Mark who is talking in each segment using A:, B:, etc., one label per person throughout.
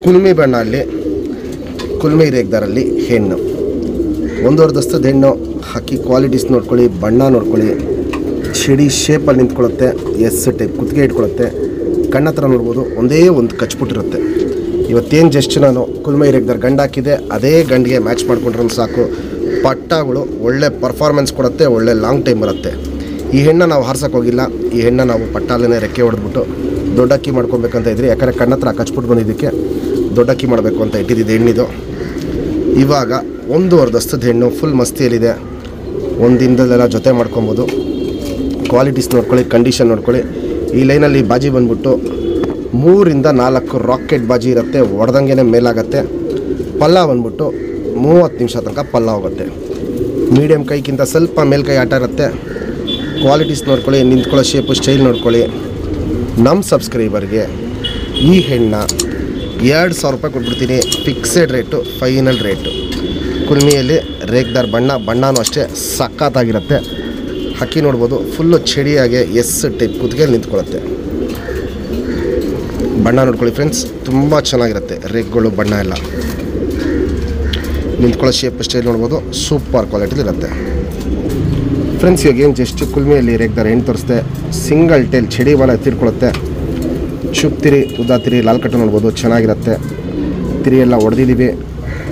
A: ಕುಲ್ಮಿ ಬಣ್ಣಲ್ಲಿ ಕುಲ್ಮಿ ರೇಗ್ದಾರಲ್ಲಿ ಹೆಣ್ಣು 1.5 ದಸ್ತದ ಹೆಣ್ಣು. ಹಕ್ಕಿ ಕ್ವಾಲಿಟೀಸ್ ನೋಡ್ಕೊಳ್ಳಿ, ಬಣ್ಣ ನೋಡ್ಕೊಳ್ಳಿ, ಚಡಿ ಶೇಪಲ್ಲಿ ನಿಂತ್ಕೊಳ್ಳುತ್ತೆ, ಎಸ್ ಟೈಪ್ ಕುತ್ತಿಗೆ ಇಟ್ಕೊಳ್ಳುತ್ತೆ. ಕಣ್ಣ ಹತ್ರ ನೋಡ್ಬೋದು ಒಂದೇ ಒಂದು ಕಚ್ಬಿಟ್ಟಿರುತ್ತೆ. ಇವತ್ತೇನು ಜಸ್ಟ್ ನಾನು ಕುಲ್ಮಿ ರೇಗ್ದಾರ್ ಗಂಡು ಹಾಕಿದೆ, ಅದೇ ಗಂಡಿಗೆ ಮ್ಯಾಚ್ ಮಾಡ್ಕೊಂಡ್ರೆ ಸಾಕು. ಪಟ್ಟಗಳು ಒಳ್ಳೆ ಪರ್ಫಾರ್ಮೆನ್ಸ್ ಕೊಡುತ್ತೆ, ಒಳ್ಳೆ ಲಾಂಗ್ ಟೈಮ್ ಬರುತ್ತೆ. ಈ ಹೆಣ್ಣು ನಾವು ಹಾರ್ಸೋಕೆ ಹೋಗಿಲ್ಲ, ಈ ಹೆಣ್ಣು ನಾವು ಪಟ್ಟಾಲೇ ರೆಕ್ಕೆ ಹೊಡೆದ್ಬಿಟ್ಟು ದೊಡ್ಡಕ್ಕಿ ಮಾಡ್ಕೊಬೇಕಂತ ಇದ್ರಿ. ಯಾಕಂದರೆ ಕಣ್ಣ ಹತ್ರ ಕಚ್ಬಿಟ್ಟು ಬಂದಿದ್ದಕ್ಕೆ ದೊಡ್ಡಕ್ಕಿ ಮಾಡಬೇಕು ಅಂತ ಇಟ್ಟಿದ್ದು ಹೆಣ್ಣಿದು. ಇವಾಗ 1.5 ದಸ್ತದ ಹೆಣ್ಣು ಫುಲ್ ಮಸ್ತಿಯಲ್ಲಿದೆ. ಒಂದು ದಿನದಲ್ಲೆಲ್ಲ ಜೊತೆ ಮಾಡ್ಕೊಬೋದು. ಕ್ವಾಲಿಟೀಸ್ ನೋಡ್ಕೊಳ್ಳಿ, ಕಂಡೀಷನ್ ನೋಡ್ಕೊಳ್ಳಿ. ಈ ಲೈನಲ್ಲಿ ಬಾಜಿ ಬಂದ್ಬಿಟ್ಟು 3 ರಿಂದ 4 ರಾಕೆಟ್ ಬಾಜಿ ಇರುತ್ತೆ, ಹೊಡೆದಂಗೆ ಮೇಲಾಗತ್ತೆ. ಪಲ್ಲ ಬಂದ್ಬಿಟ್ಟು 30 ನಿಮಿಷ ತನಕ ಪಲ್ಲ ಹೋಗುತ್ತೆ. ಮೀಡಿಯಮ್ ಕೈಗಿಂತ ಸ್ವಲ್ಪ ಮೇಲ್ಕೈ ಆಟ ಇರುತ್ತೆ. ಕ್ವಾಲಿಟೀಸ್ ನೋಡ್ಕೊಳ್ಳಿ, ನಿಂತ್ಕೊಳ್ಳೋ ಶೇಪು ಸ್ಟೈಲ್ ನೋಡ್ಕೊಳ್ಳಿ. ನಮ್ಮ ಸಬ್ಸ್ಕ್ರೈಬರ್ಗೆ ಈ ಹೆಣ್ಣ 2,000 ರೂಪಾಯಿ ಕೊಟ್ಬಿಡ್ತೀನಿ. Fixed rate, final rate. ಕುಲ್ಮಿಯಲ್ಲಿ ರೇಗ್ದಾರ್ ಬಣ್ಣನೂ ಅಷ್ಟೇ ಸಖತ್ತಾಗಿರುತ್ತೆ. ಹಕ್ಕಿ ನೋಡ್ಬೋದು ಫುಲ್ಲು ಚಡಿಯಾಗೆ ಎಸ್ ಟೈಪ್ ಕುತ್ತಿಗೆಯಲ್ಲಿ ನಿಂತ್ಕೊಳ್ಳುತ್ತೆ. ಬಣ್ಣ ನೋಡ್ಕೊಳ್ಳಿ ಫ್ರೆಂಡ್ಸ್, ತುಂಬ ಚೆನ್ನಾಗಿರುತ್ತೆ. ರೇಗ್ಗಳು ಬಣ್ಣ ಎಲ್ಲ ನಿಂತ್ಕೊಳ್ಳೋ ಶೇಪ್ ಸ್ಟೈಲ್ ನೋಡ್ಬೋದು, ಸೂಪರ್ ಕ್ವಾಲಿಟಿಲಿರುತ್ತೆ ಫ್ರೆಂಡ್ಸ್. ಇವಾಗ ಏನು ಜಸ್ಟ್ ಕುಲ್ಮಿಯಲ್ಲಿ ರೇಗ್ದಾರ್ ಹೆಣ್ಣು ತೋರಿಸ್ದೆ. ಸಿಂಗಲ್ ಟೇಲ್ ಚಡಿ ಬಾಲ ಎತ್ತಿಡ್ಕೊಳ್ಳುತ್ತೆ. ಚುಪ್ ತಿರಿ, ಉದ್ದಾ ತಿರಿ, ಲಾಲ್ ಕಟ್ಟು ನೋಡ್ಬೋದು, ಚೆನ್ನಾಗಿರುತ್ತೆ. ತಿರಿ ಎಲ್ಲ ಹೊಡೆದಿದ್ದೀವಿ,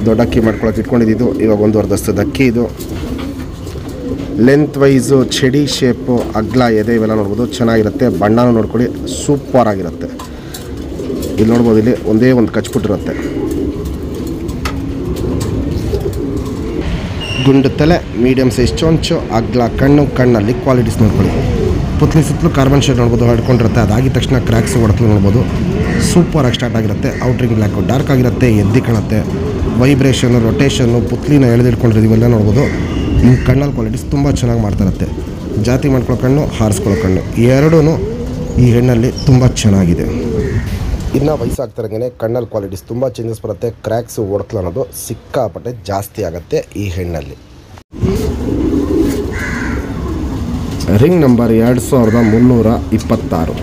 A: ದೊಡ್ಡ ಅಕ್ಕಿ ಮಾಡ್ಕೊಳಕ್ಕೆ ಇಟ್ಕೊಂಡಿದ್ದು. ಇವಾಗ 1.5 ದಸ್ತದ ಅಕ್ಕಿ ಇದು. ಲೆಂತ್ ವೈಸು, ಚಡಿ ಶೇಪು, ಅಗ್ಲ, ಎದೆ ಇವೆಲ್ಲ ನೋಡ್ಬೋದು, ಚೆನ್ನಾಗಿರುತ್ತೆ. ಬಣ್ಣನೂ ನೋಡ್ಕೊಳ್ಳಿ, ಸೂಪರ್ ಆಗಿರುತ್ತೆ. ಇಲ್ಲಿ ನೋಡ್ಬೋದು, ಇಲ್ಲಿ ಒಂದೇ ಒಂದು ಕಚ್ಬಿಟ್ಟಿರುತ್ತೆ. ಗುಂಡು ತಲೆ, ಮೀಡಿಯಮ್ ಸೈಜ್ ಚೊಂಚು, ಅಗ್ಲ ಕಣ್ಣು, ಕಣ್ಣಲ್ಲಿ ಕ್ವಾಲಿಟೀಸ್ ನೋಡ್ಕೊಳ್ಳಿ. ಪುತ್ಲಿ ಸುತ್ತಲೂ ಕಾರ್ಬನ್ ಶೇಡ್ ನೋಡ್ಬೋದು ಹಡ್ಕೊಂಡಿರುತ್ತೆ. ಅದಾಗಿದ ತಕ್ಷಣ ಕ್ರ್ಯಾಕ್ಸ್ ಹೊಡೆತಲು ನೋಡ್ಬೋದು, ಸೂಪರಾಗಿ ಸ್ಟಾರ್ಟ್ ಆಗಿರುತ್ತೆ. ಔಟ್ರಿಂಗ್ ಬ್ಲ್ಯಾಕು ಡಾರ್ಕ್ ಆಗಿರುತ್ತೆ, ಎದ್ದಿ ಕಾಣುತ್ತೆ. ವೈಬ್ರೇಷನ್ನು, ರೊಟೇಷನ್ನು, ಪುತ್ಲಿನ ಎಳೆದಿಟ್ಕೊಂಡಿರೋದು ಇವೆಲ್ಲ ನೋಡ್ಬೋದು. ನಿಮ್ಮ ಕಣ್ಣಲ್ಲಿ ಕ್ವಾಲಿಟೀಸ್ ತುಂಬ ಚೆನ್ನಾಗಿ ಮಾಡ್ತಾಯಿರುತ್ತೆ. ಜಾತಿ ಮಾಡ್ಕೊಳ್ಳೋ ಕಣ್ಣು, ಹಾರಿಸ್ಕೊಳ್ಳೋ ಕಣ್ಣು ಎರಡೂ ಈ ಹೆಣ್ಣಲ್ಲಿ ತುಂಬ ಚೆನ್ನಾಗಿದೆ. ಇನ್ನು ವಯಸ್ಸಾಗ್ತಿರಂಗೆ ಕಣ್ಣಲ್ಲಿ ಕ್ವಾಲಿಟೀಸ್ ತುಂಬ ಚೇಂಜಸ್ ಬರುತ್ತೆ. ಕ್ರ್ಯಾಕ್ಸು, ಹೊಡೆತಲು ಅನ್ನೋದು ಸಿಕ್ಕಾಪಟ್ಟೆ ಜಾಸ್ತಿ ಆಗುತ್ತೆ ಈ ಹೆಣ್ಣಲ್ಲಿ. Ring number 2326.